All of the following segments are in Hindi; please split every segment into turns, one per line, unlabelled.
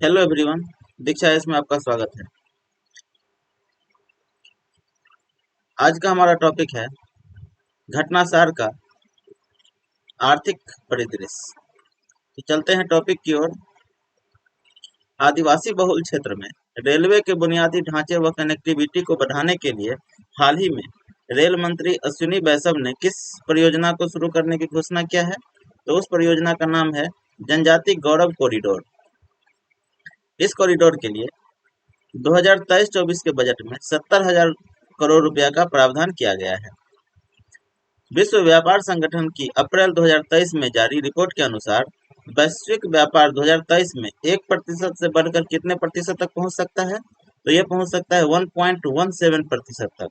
हेलो एवरीवन, दीक्षा इसमें आपका स्वागत है। आज का हमारा टॉपिक है घटनासार का आर्थिक परिदृश्य। तो चलते हैं टॉपिक की ओर। आदिवासी बहुल क्षेत्र में रेलवे के बुनियादी ढांचे व कनेक्टिविटी को बढ़ाने के लिए हाल ही में रेल मंत्री अश्विनी वैष्णव ने किस परियोजना को शुरू करने की घोषणा किया है? तो उस परियोजना का नाम है जनजाति गौरव कॉरिडोर। इस कॉरिडोर के लिए 2023-24 के बजट में 70,000 करोड़ रुपया का प्रावधान किया गया है। विश्व व्यापार संगठन की अप्रैल 2023 में जारी रिपोर्ट के अनुसार वैश्विक व्यापार 2023 में 1% से बढ़कर कितने प्रतिशत तक पहुंच सकता है? तो यह पहुंच सकता है 1.17% तक।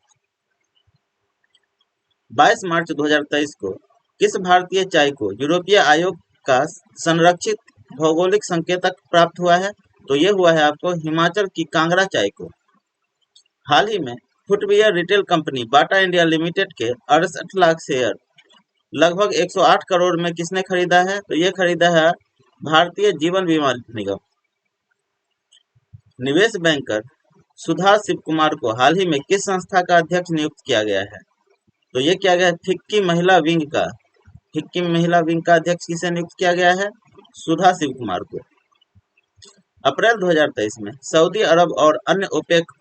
22 मार्च 2023 को किस भारतीय चाय को यूरोपीय आयोग का संरक्षित भौगोलिक संकेतक प्राप्त हुआ है? तो यह हुआ है आपको हिमाचल की कांगड़ा चाय को। हाल ही में footwear retail company Bata India limited के 68 लाख शेयर लगभग 108 करोड़ में किसने खरीदा है? तो ये खरीदा है भारतीय जीवन बीमा निगम। निवेश बैंकर सुधा शिव कुमार को हाल ही में किस संस्था का अध्यक्ष नियुक्त किया गया है? तो ये किया गया है फिक्की महिला विंग का। फिक्की महिला विंग का अध्यक्ष किसे नियुक्त किया गया है? सुधा शिव कुमार को। अप्रैल 2023 में सऊदी अरब और अन्य ओपेक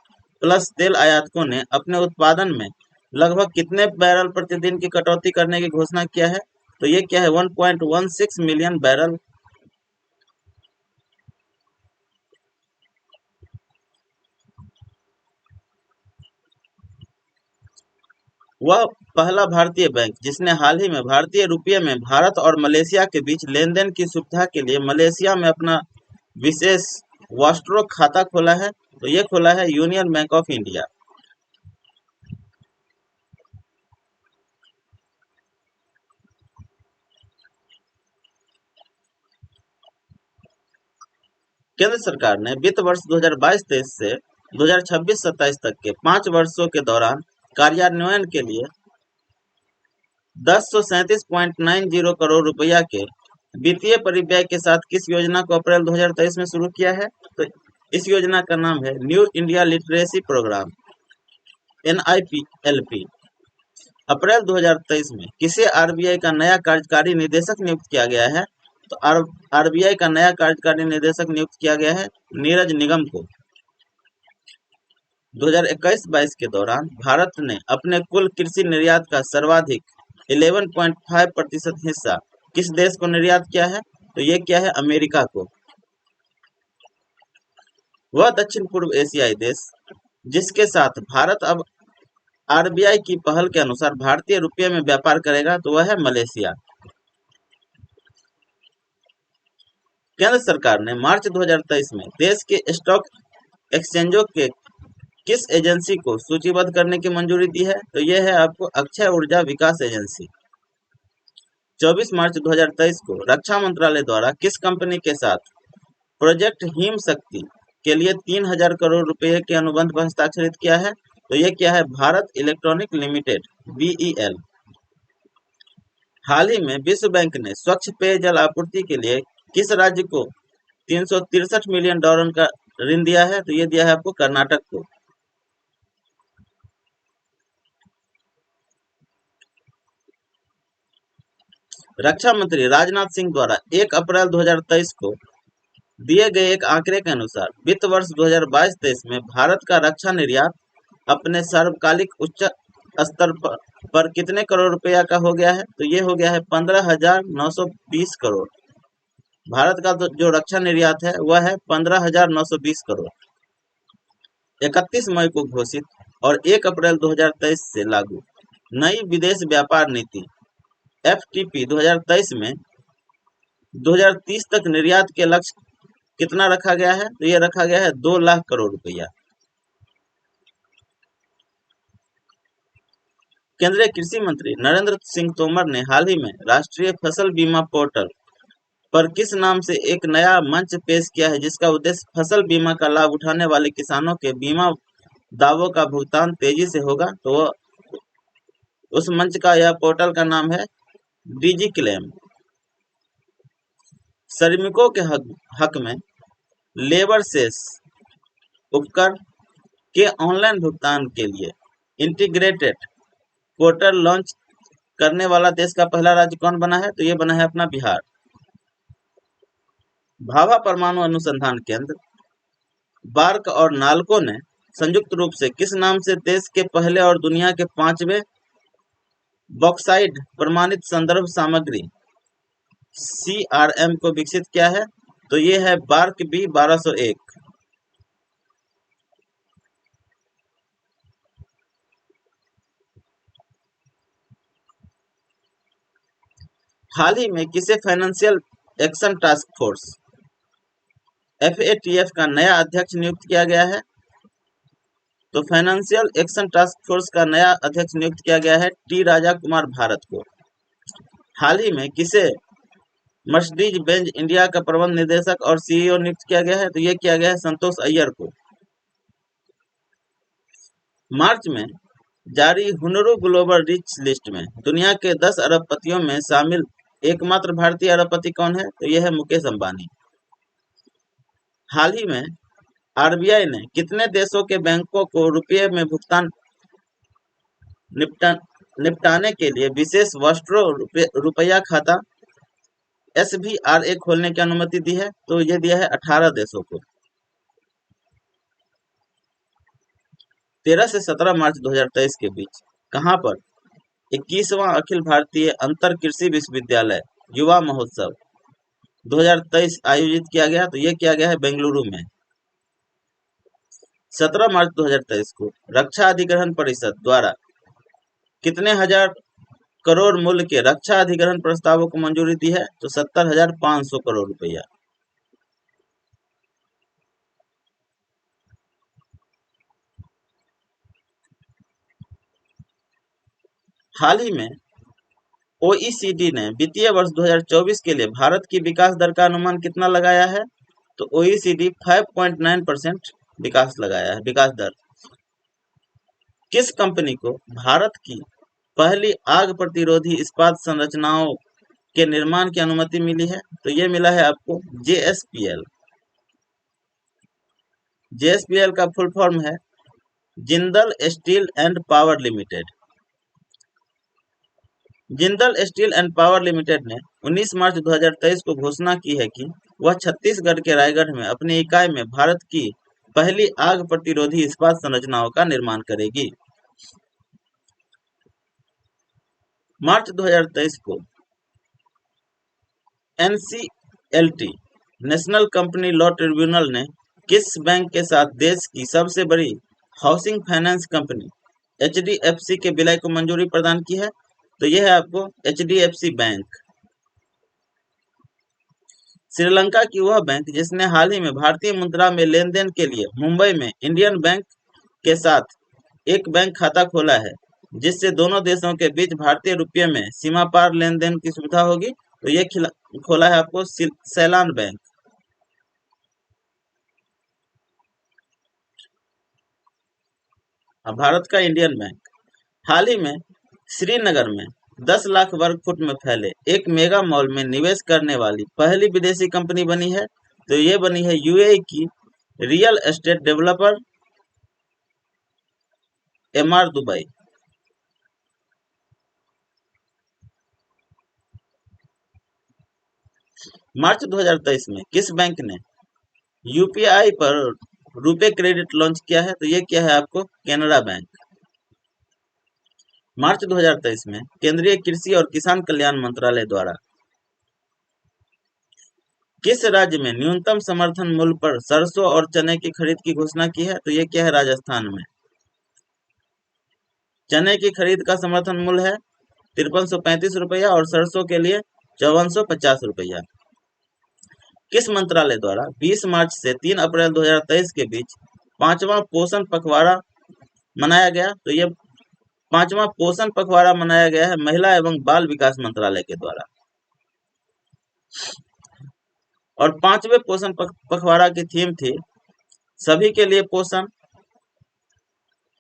प्लस तेल आयातकों ने अपने उत्पादन में लगभग कितने बैरल प्रतिदिन की कटौती करने की घोषणा किया है? तो ये क्या है 1.16 मिलियन बैरल। वह पहला भारतीय बैंक जिसने हाल ही में भारतीय रुपये में भारत और मलेशिया के बीच लेन-देन की सुविधा के लिए मलेशिया में अपना विशेष वास्ट्रो खाता खोला है। तो ये खोला है यूनियन बैंक ऑफ इंडिया। केंद्र सरकार ने वित्त वर्ष 2022-23 से 2026-27 तक के 5 वर्षों के दौरान कार्यान्वयन के लिए 1037.90 करोड़ रुपया के वित्तीय परिव्यय के साथ किस योजना को अप्रैल 2023 में शुरू किया है? तो इस योजना का नाम है new India literacy programme NIPLP। अप्रैल 2023 में किसे आरबीआई का नया कार्यकारी निदेशक नियुक्त किया गया है? तो आरबीआई का नया कार्यकारी निदेशक नियुक्त किया गया है नीरज निगम को। 2021-22 के दौरान भारत ने अपने कुल कृषि निर्यात का सर्वाधिक 11.5% हिस्सा किस देश को निर्यात किया है? तो ये क्या है अमेरिका को। वह दक्षिण पूर्व एशियाई देश जिसके साथ भारत अब आरबीआई की पहल के अनुसार भारतीय रुपये में व्यापार करेगा तो वह है मलेशिया। केंद्र सरकार ने मार्च 2023 में देश के स्टॉक एक्सचेंजों के किस एजेंसी को सूचीबद्ध करने की मंजूरी दी है? तो यह है आपको अक्षय ऊर्जा विकास एजेंसी। 24 मार्च 2023 को रक्षा मंत्रालय द्वारा किस कंपनी के साथ प्रोजेक्ट हिम शक्ति के लिए 3,000 करोड़ रुपए के अनुबंध पर हस्ताक्षरित किया है? तो यह क्या है भारत इलेक्ट्रॉनिक लिमिटेड BEL। हाल ही में विश्व बैंक ने स्वच्छ पेयजल आपूर्ति के लिए किस राज्य को 363 मिलियन डॉलर का ऋण दिया है? तो ये दिया है आपको कर्नाटक को। रक्षा मंत्री राजनाथ सिंह द्वारा 1 अप्रैल 2023 को दिए गए एक आंकड़े के अनुसार वित्त वर्ष 2022-23 में भारत का रक्षा निर्यात अपने सर्वकालिक उच्च स्तर पर कितने करोड़ रुपया का हो गया है? तो ये हो गया है 15,920 करोड़। भारत का जो रक्षा निर्यात है वह है 15,920 करोड़। 31 मई को घोषित और 1 अप्रैल 2023 से लागू नई विदेश व्यापार नीति FTP 2023 में 2030 तक निर्यात के लक्ष्य कितना रखा गया है? तो ये रखा गया है 2 लाख करोड़ रुपया। केंद्रीय कृषि मंत्री नरेंद्र सिंह तोमर ने हाल ही में राष्ट्रीय फसल बीमा पोर्टल पर किस नाम से एक नया मंच पेश किया है जिसका उद्देश्य फसल बीमा का लाभ उठाने वाले किसानों के बीमा दावों का भुगतान तेजी से होगा? तो उस मंच का यह पोर्टल का नाम है डिजी क्लेम। श्रमिकों के हक में लेबर सेस उपकर के ऑनलाइन भुगतान के लिए इंटीग्रेटेड पोर्टल लॉन्च करने वाला देश का पहला राज्य कौन बना है? तो ये बना है अपना बिहार। भाभा परमाणु अनुसंधान केंद्र बार्क और नालको ने संयुक्त रूप से किस नाम से देश के पहले और दुनिया के 5वें बॉक्साइट प्रमाणित संदर्भ सामग्री CRM को विकसित किया है? तो ये है बार्क B 1201। हाल ही में किसे financial action task force FATF का नया अध्यक्ष नियुक्त किया गया है? तो फाइनेंशियल एक्शन टास्क फोर्स का नया अध्यक्ष नियुक्त किया गया है T राजा कुमार भारत को। हाल ही में किसे मर्सिडीज बेंज इंडिया का प्रबंध निदेशक और CEO नियुक्त किया गया है? तो ये किया गया है संतोष अय्यर को। मार्च में जारी हुनरो ग्लोबल रिच लिस्ट में दुनिया के 10 अरबपतियों में शामिल एकमात्र भारतीय अरबपति कौन है? तो यह है मुकेश अंबानी। हाल ही में RBI ने कितने देशों के बैंकों को रुपये में भुगतान निपटाने के लिए विशेष वस्ट्रो रुपया खाता SVRA खोलने की अनुमति दी है? तो ये दिया है 18 देशों को। 13 से 17 मार्च 2023 के बीच कहां पर 21वां अखिल भारतीय अंतर कृषि विश्वविद्यालय युवा महोत्सव 2023 आयोजित किया गया? तो ये किया गया है बेंगलुरु में। 17 मार्च 2023 को रक्षा अधिग्रहण परिषद द्वारा कितने हजार करोड़ मूल्य के रक्षा अधिग्रहण प्रस्तावों को मंजूरी दी है? तो 70,500 करोड़ रुपया। हाल ही में OECD ने वित्तीय वर्ष 2024 के लिए भारत की विकास दर का अनुमान कितना लगाया है? तो OECD 5.9% विकास लगाया है, विकास दर। किस कंपनी को भारत की पहली आग प्रतिरोधी इस्पात संरचनाओं के निर्माण की अनुमति मिली है? तो ये मिला है आपको JSPL। JSPL का फुल फॉर्म है Jindal steel and power limited. Jindal steel and power limited ने 19 मार्च 2023 को घोषणा की है कि वह छत्तीसगढ़ के रायगढ़ में अपनी इकाई में भारत की पहली आग प्रतिरोधी इस्पात संरचनाओं का निर्माण करेगी। मार्च 2023 को NCLT national company law tribunal ने किस बैंक के साथ देश की सबसे बड़ी हाउसिंग फाइनेंस कंपनी HDFC के विलय को मंजूरी प्रदान की है? तो यह है आपको HDFC बैंक। श्रीलंका की वह बैंक जिसने हाल ही में भारतीय मुद्रा में लेन-देन के लिए मुंबई में इंडियन बैंक के साथ एक बैंक खाता खोला है, जिससे दोनों देशों के बीच भारतीय रुपये में सीमा पार लेन-देन की सुविधा होगी। तो ये खोला है आपको सैलान बैंक। भारत का इंडियन बैंक हाल ही में श्रीनगर में 10 लाख वर्ग फुट में फैले एक मेगा मॉल में निवेश करने वाली पहली विदेशी कंपनी बनी है। तो ये बनी है UAE की real estate developer Emaar Dubai. मार्च 2023 में किस बैंक ने UPI पर रुपे क्रेडिट लॉन्च किया है? तो ये क्या है आपको कैनरा बैंक। मार्च 2023 में केंद्रीय कृषि और किसान कल्याण मंत्रालय द्वारा किस राज्य में न्यूनतम समर्थन मूल्य पर सरसों और चने की खरीद की घोषणा की है? तो ये क्या है राजस्थान में। चने की खरीद का समर्थन मूल्य है 5335 रुपया और सरसों के लिए 5450 रुपया। किस मंत्रालय द्वारा 20 मार्च से 3 अप्रैल 2023 के बीच 5वां पोषण पखवाड़ा मनाया गया? तो ये 5वां पोषण पखवाड़ा मनाया गया है महिला एवं बाल विकास मंत्रालय के द्वारा। और 5वें पोषण पखवाड़ा की थीम थी सभी के लिए पोषण,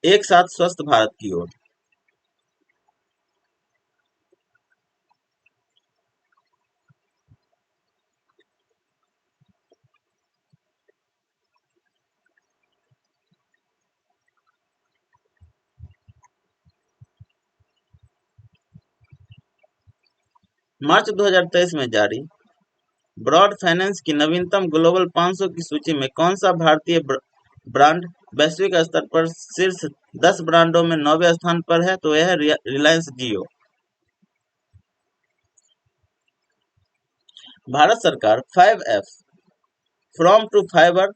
एक साथ स्वस्थ भारत की ओर। मार्च 2023 में जारी ब्रॉड फाइनेंस की नवीनतम ग्लोबल 500 की सूची में कौन सा भारतीय ब्रांड वैश्विक स्तर पर शीर्ष 10 ब्रांडों में 9वें स्थान पर है? तो यह है रिलायंस जियो। भारत सरकार 5F from to fibre,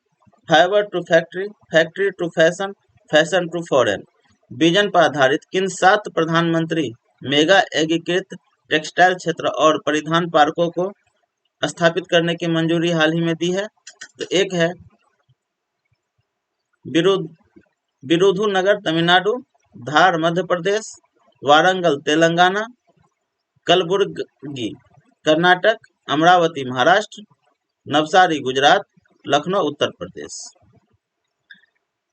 fibre to factory, factory to fashion, fashion to foreign vision पर आधारित किन 7 प्रधानमंत्री मेगा एकीकृत टेक्सटाइल क्षेत्र और परिधान पार्कों को स्थापित करने की मंजूरी हाल ही में दी है? तो एक है विरुधुनगर तमिलनाडु, धार मध्य प्रदेश, वारंगल तेलंगाना, कलबुर्गी कर्नाटक, अमरावती महाराष्ट्र, नवसारी गुजरात, लखनऊ उत्तर प्रदेश।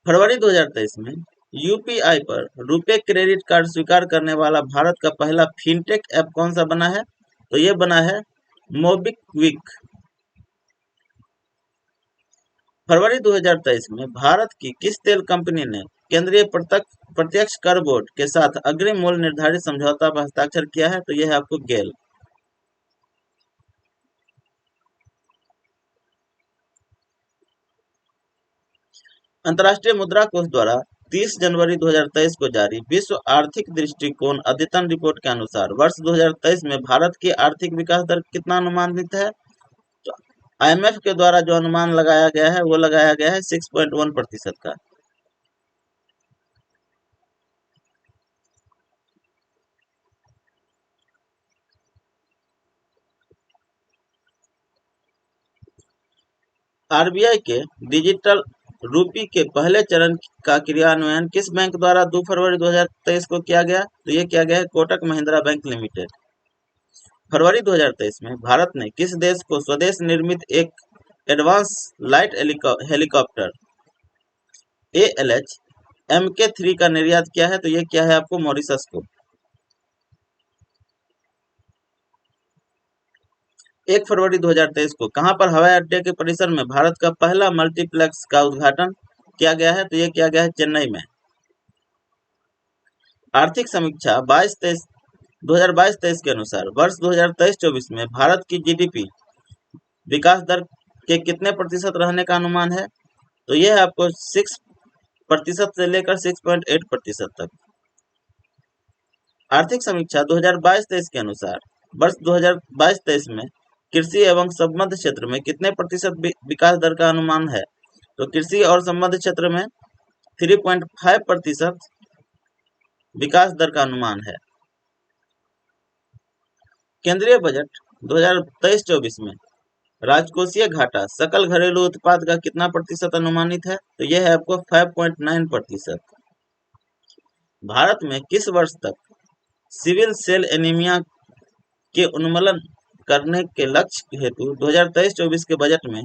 फरवरी 2023 में यूपीआई पर रुपे क्रेडिट कार्ड स्वीकार करने वाला भारत का पहला फिनटेक ऐप कौन सा बना है? तो ये बना है मोबिक्विक। फरवरी 2023 में भारत की किस तेल कंपनी ने केंद्रीय प्रत्यक्ष कर बोर्ड के साथ अग्रिम मूल्य निर्धारित समझौता पर हस्ताक्षर किया है? तो यह है आपको गेल। अंतर्राष्ट्रीय मुद्रा कोष द्वारा 30 जनवरी 2023 को जारी विश्व आर्थिक दृष्टिकोण अद्यतन रिपोर्ट के अनुसार वर्ष 2023 में भारत की आर्थिक विकास दर कितना अनुमानित है? तो IMF के द्वारा जो अनुमान लगाया गया है वो लगाया गया है 6.1% का। RBI के डिजिटल रूपी के पहले चरण का क्रियान्वयन किस बैंक द्वारा 2 फरवरी 2023 को किया गया? तो ये किया गया है कोटक महिंद्रा बैंक लिमिटेड। फरवरी 2023 में भारत ने किस देश को स्वदेश निर्मित एक advance light helicopter ALH Mk3 का निर्यात किया है? तो ये क्या है आपको मॉरिशस को। 1 फरवरी 2023 को कहां पर हवाई अड्डे के परिसर में भारत का पहला मल्टीप्लेक्स का उद्घाटन किया गया है? तो ये किया गया है चेन्नई में। आर्थिक समीक्षा 2022-23 के अनुसार वर्ष 2023-24 में भारत की GDP विकास दर के कितने प्रतिशत रहने का अनुमान है? तो यह है आपको 6% से लेकर 6.8% तक। आर्थिक समीक्षा 2022-23 के अनुसार वर्ष 2022-23 में कृषि एवं संबद्ध क्षेत्र में कितने प्रतिशत विकास दर का अनुमान है? तो कृषि और संबद्ध क्षेत्र में 3.5% विकास दर का अनुमान है। केंद्रीय बजट 2023-24 में राजकोषीय घाटा सकल घरेलू उत्पाद का कितना प्रतिशत अनुमानित है? तो यह है आपको 5.9%। भारत में किस वर्ष तक सिविल सेल एनीमिया के उन्मूलन करने के लक्ष्य हेतु 2023-24 के बजट में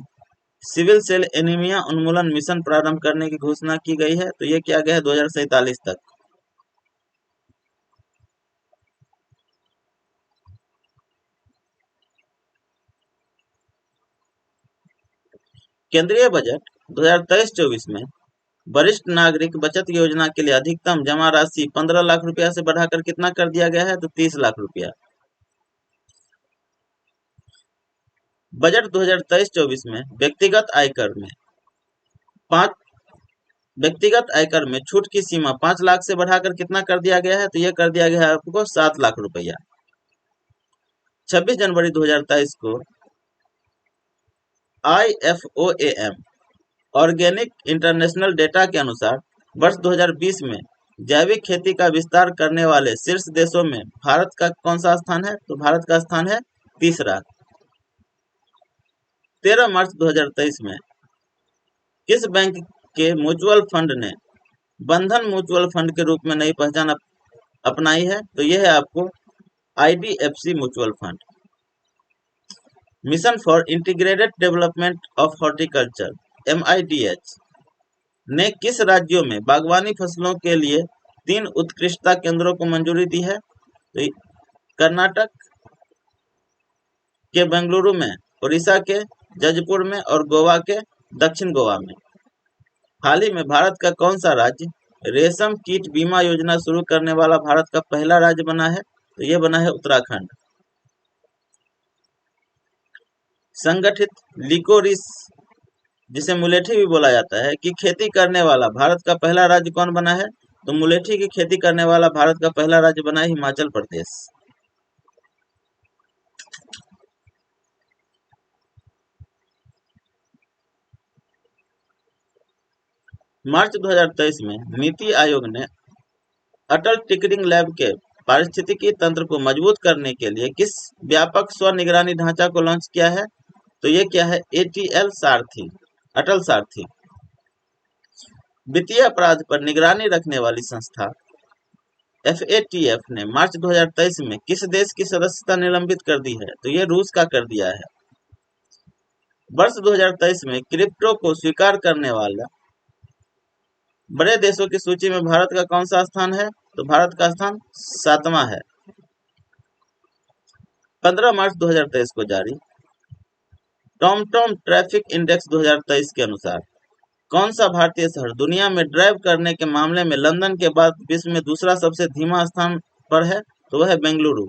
सिविल सेल एनीमिया उन्मूलन मिशन प्रारंभ करने की घोषणा की गई है? तो ये किया गया है 2047 तक। केंद्रीय बजट 2023-24 में वरिष्ठ नागरिक बचत योजना के लिए अधिकतम जमा राशि 15 लाख रुपया से बढ़ाकर कितना कर दिया गया है? तो 30 लाख रुपया। बजट 2023-24 में व्यक्तिगत आयकर में छूट की सीमा 5 लाख से बढ़ाकर कितना कर दिया गया है? तो यह कर दिया गया है आपको 7 लाख रुपया। 26 जनवरी 2023 को IFOAM ऑर्गेनिक इंटरनेशनल डेटा के अनुसार वर्ष 2020 में जैविक खेती का विस्तार करने वाले शीर्ष देशों में भारत का कौन सा स्थान है? तो भारत का स्थान है तीसरा। 13 मार्च 2023 में किस बैंक के म्यूचुअल फंड ने बंधन म्यूचुअल फंड के रूप में नई पहचान अपनाई है? तो यह है आपको IDFC mutual fund. Mission for integrated development of horticulture MIDH ने किस राज्यों में बागवानी फसलों के लिए 3 उत्कृष्टता केंद्रों को मंजूरी दी है? तो कर्नाटक के बेंगलुरु में, उड़ीसा के जजपुर में और गोवा के दक्षिण गोवा में। हाल ही में भारत का कौन सा राज्य रेशम कीट बीमा योजना शुरू करने वाला भारत का पहला राज्य बना है? तो ये बना है उत्तराखंड। संगठित लिकोरिस, जिसे मुलेठी भी बोला जाता है, की खेती करने वाला भारत का पहला राज्य कौन बना है? तो मुलेठी की खेती करने वाला भारत का पहला राज्य बना है हिमाचल प्रदेश। मार्च 2023 में नीति आयोग ने अटल टिकरिंग लैब के पारिस्थितिकी तंत्र को मजबूत करने के लिए किस व्यापक स्व-निगरानी ढांचा को लॉन्च किया है? तो ये क्या है? ATL सारथी, अटल सारथी। वित्तीय अपराध पर निगरानी रखने वाली संस्था FATF ने मार्च 2023 में किस देश की सदस्यता निलंबित कर दी है? तो ये रूस का कर दिया है। वर्ष 2023 में क्रिप्टो को स्वीकार करने वाला बड़े देशों की सूची में भारत का कौन सा स्थान है? तो भारत का स्थान 7वां है। 15 मार्च 2023 को जारी टॉमटॉम ट्रैफिक इंडेक्स 2023 के अनुसार कौन सा भारतीय शहर दुनिया में ड्राइव करने के मामले में लंदन के बाद विश्व में दूसरा सबसे धीमा स्थान पर है? तो वह है बेंगलुरु।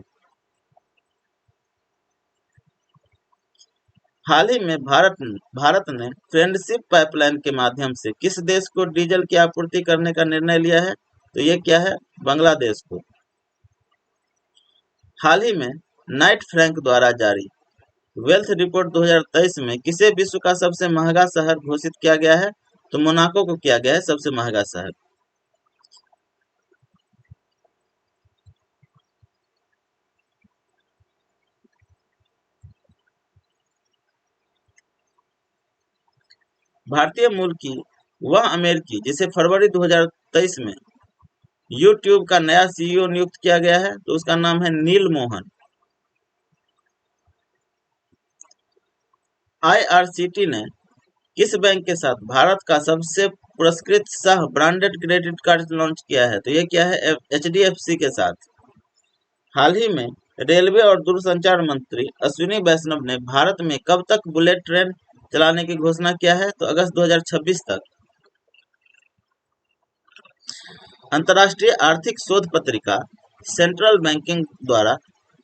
हाल ही में भारत ने फ्रेंडशिप पाइपलाइन के माध्यम से किस देश को डीजल की आपूर्ति करने का निर्णय लिया है? तो ये क्या है? बांग्लादेश को। हाल ही में नाइट फ्रैंक द्वारा जारी वेल्थ रिपोर्ट 2023 में किसे विश्व का सबसे महंगा शहर घोषित किया गया है? तो मोनाको को किया गया है सबसे महंगा शहर। भारतीय मूल की वह अमेरिकी जिसे फरवरी 2023 में यूट्यूब का नया CEO नियुक्त किया गया है, तो उसका नाम है नील मोहन। IRCT ने किस बैंक के साथ भारत का सबसे पुरस्कृत सह ब्रांडेड क्रेडिट कार्ड लॉन्च किया है? तो ये क्या है? HDFC के साथ। हाल ही में रेलवे और दूरसंचार मंत्री अश्विनी वैष्णव ने भारत में कब तक बुलेट ट्रेन चलाने की घोषणा किया है? तो अगस्त 2026 तक। अंतर्राष्ट्रीय आर्थिक शोध पत्रिका सेंट्रल बैंकिंग द्वारा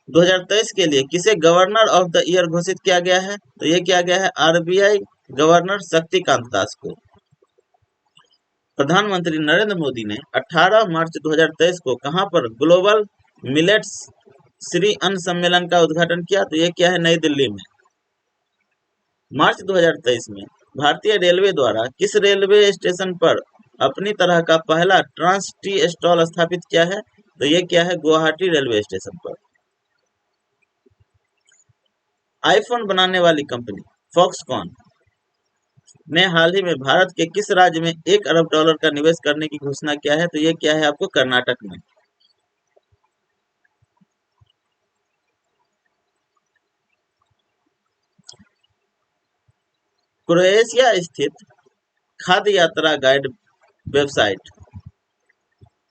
2023 के लिए किसे गवर्नर ऑफ द ईयर घोषित किया गया है? तो ये किया गया है RBI गवर्नर शक्तिकांत दास को। प्रधानमंत्री नरेंद्र मोदी ने 18 मार्च 2023 को कहां पर ग्लोबल मिलेट्स श्री अन्न सम्मेलन का उद्घाटन किया? तो ये क्या है? नई दिल्ली में। मार्च 2023 में भारतीय रेलवे द्वारा किस रेलवे स्टेशन पर अपनी तरह का पहला ट्रांस टी स्टॉल स्थापित किया है? तो ये क्या है? गुवाहाटी रेलवे स्टेशन पर। आईफोन बनाने वाली कंपनी फॉक्सकॉन ने हाल ही में भारत के किस राज्य में $1 अरब का निवेश करने की घोषणा किया है? तो ये क्या है आपको? कर्नाटक में। क्रोएशिया स्थित खाद्य यात्रा गाइड वेबसाइट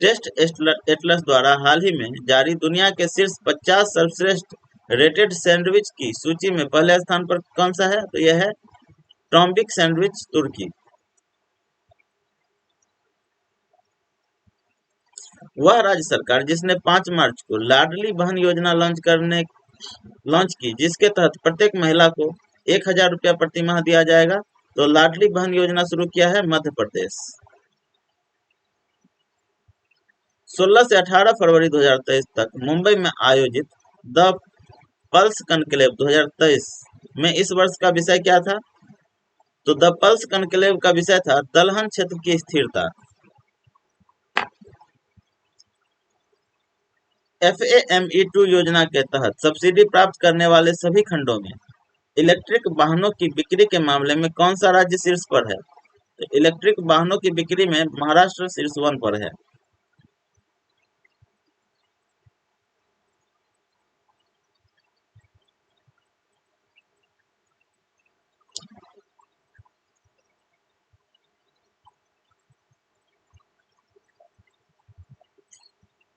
टेस्ट एटलस द्वारा हाल ही में जारी दुनिया के शीर्ष 50 सर्वश्रेष्ठ रेटेड सैंडविच की सूची में पहले स्थान पर कौन सा है? तो यह है टॉम्बिक सैंडविच, तुर्की। वह राज्य सरकार जिसने 5 मार्च को लाडली बहन योजना लॉन्च की, जिसके तहत प्रत्येक महिला को 1,000 रुपया प्रति माह दिया जाएगा, तो लाडली बहन योजना शुरू किया है मध्य प्रदेश। 16 से 18 फरवरी 2023 तक मुंबई में आयोजित द पल्स कनक्लेव 2023 में इस वर्ष का विषय क्या था? तो द पल्स कनक्लेव का विषय था दलहन क्षेत्र की स्थिरता। FAME2 योजना के तहत सब्सिडी प्राप्त करने वाले सभी खंडों में इलेक्ट्रिक वाहनों की बिक्री के मामले में कौन सा राज्य शीर्ष पर है? तो इलेक्ट्रिक वाहनों की बिक्री में महाराष्ट्र शीर्ष 1 पर है।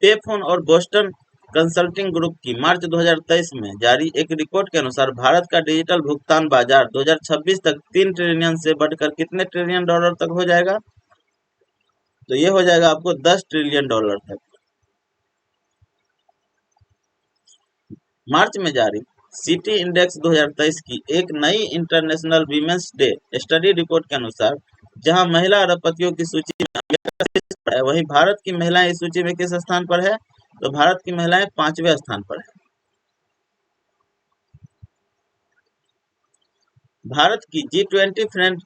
पेफोन और बोस्टन कंसल्टिंग ग्रुप की मार्च 2023 में जारी एक रिपोर्ट के अनुसार भारत का डिजिटल भुगतान बाजार 2026 तक 3 ट्रिलियन से बढ़कर कितने ट्रिलियन डॉलर तक हो जाएगा? तो ये हो जाएगा आपको 10 ट्रिलियन डॉलर तक। मार्च में जारी सिटी इंडेक्स 2023 की एक नई international women's day study report के अनुसार जहां महिला अरबपतियों की सूची में अमेरिका शीर्ष पर है, वहीं भारत की महिलाएं इस सूची में किस स्थान पर है? तो भारत की महिलाएं 5वें स्थान पर है। भारत की G20 फ्रेंड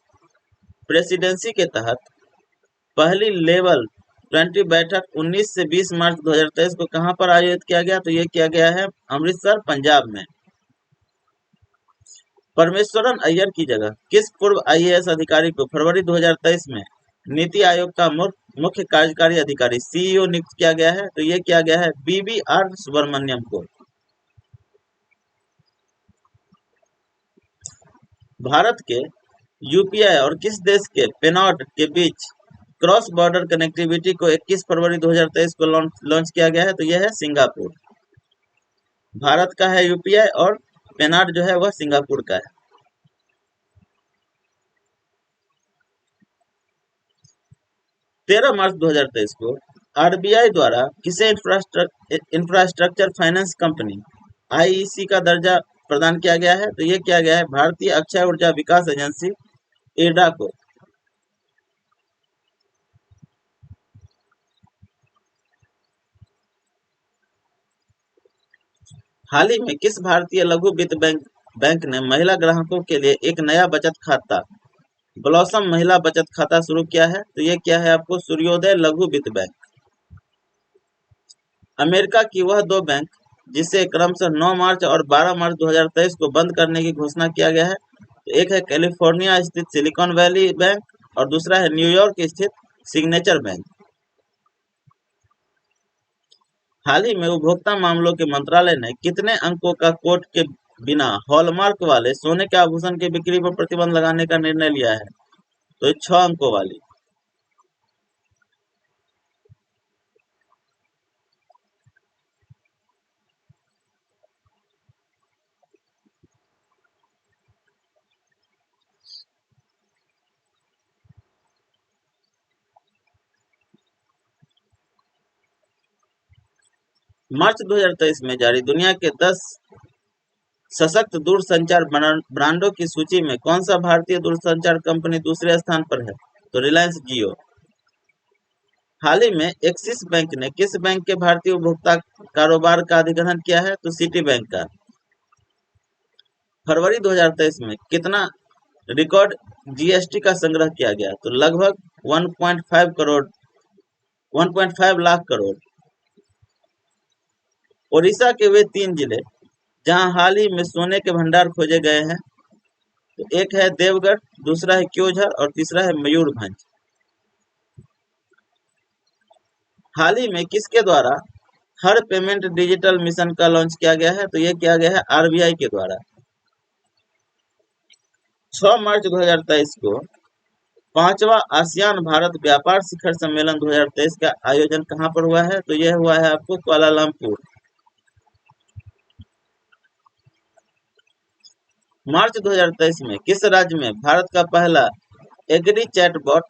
प्रेसिडेंसी के तहत पहली लेवल 20 बैठक 19 से 20 मार्च 2023 को कहां पर आयोजित किया गया? तो ये किया गया है अमृतसर, पंजाब में। परमेश्वरन अय्यर की जगह किस पूर्व आईएएस अधिकारी को फरवरी 2023 में नीति आयोग का मुख्य कार्यकारी अधिकारी सीईओ नियुक्त किया गया है? तो ये किया गया है BVR सुब्रमण्यम को। भारत के यूपीआई और किस देश के पेनॉट के बीच क्रॉस बॉर्डर कनेक्टिविटी को 21 फरवरी 2023 को लॉन्च किया गया है? तो यह है सिंगापुर। भारत का है यूपीआई और पेनॉट जो है वह सिंगापुर का है। 13 मार्च 2023 को आरबीआई द्वारा किसे इंफ्रास्ट्रक्चर फाइनेंस कंपनी आईईसी का दर्जा प्रदान किया गया है? तो ये किया गया है भारतीय अक्षय ऊर्जा विकास एजेंसी इरडा को। हाल ही में किस भारतीय लघु वित्त बैंक ने महिला ग्राहकों के लिए एक नया बचत खाता ब्लॉसम महिला बचत खाता शुरू किया है? तो ये क्या है आपको सूर्योदय लघु वित्त बैंक। अमेरिका की वह दो बैंक जिसे क्रमशः 9 मार्च और 12 मार्च 2023 को बंद करने की घोषणा किया गया है, तो एक है कैलिफोर्निया स्थित सिलिकॉन वैली बैंक और दूसरा है न्यूयॉर्क स्थित सिग्नेचर बैंक। हाल ही में उपभोक्ता मामलों के मंत्रालय ने कितने अंकों का कोट के बिना हॉलमार्क वाले सोने के आभूषण की बिक्री पर प्रतिबंध लगाने का निर्णय लिया है? तो 6 अंकों वाली। मार्च 2023 में जारी दुनिया के 10 सशक्त दूरसंचार ब्रांडों की सूची में कौन सा भारतीय दूरसंचार कंपनी दूसरे स्थान पर है? तो रिलायंस जियो। हाल ही में एक्सिस बैंक ने किस बैंक के भारतीय उपभोक्ता कारोबार का अधिग्रहण किया है? तो सिटी बैंक का। फरवरी 2023 में कितना रिकॉर्ड जीएसटी का संग्रह किया गया? तो लगभग 1.5 लाख करोड़। ओडिशा के वे 3 जिले जहां हाल ही में सोने के भंडार खोजे गए हैं, तो एक है देवगढ़, दूसरा है क्योंझर और तीसरा है मयूरभंज। हाल ही में किसके द्वारा हर पेमेंट डिजिटल मिशन का लॉन्च किया गया है? तो यह किया गया है आरबीआई के द्वारा। 6 मार्च 2023 को 5वां आसियान भारत व्यापार शिखर सम्मेलन 2023 का आयोजन कहां पर हुआ है? तो यह हुआ है आपको कुआलालंपुर। मार्च 2023 में किस राज्य में भारत का पहला एग्री चैटबॉट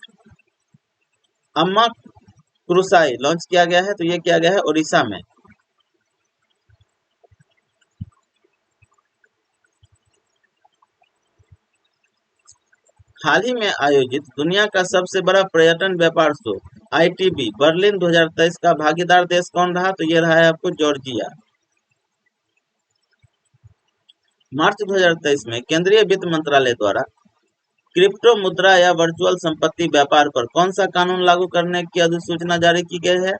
अम्मा क्रुसाई लॉन्च किया गया है? तो यह किया गया है ओडिशा में। हाल ही में आयोजित दुनिया का सबसे बड़ा पर्यटन व्यापार शो आईटीबी बर्लिन 2023 का भागीदार देश कौन रहा? तो ये रहा है आपको जॉर्जिया। मार्च 2023 में केंद्रीय वित्त मंत्रालय द्वारा क्रिप्टो मुद्रा या वर्चुअल संपत्ति व्यापार पर कौन सा कानून लागू करने की अधिसूचना जारी की गई है?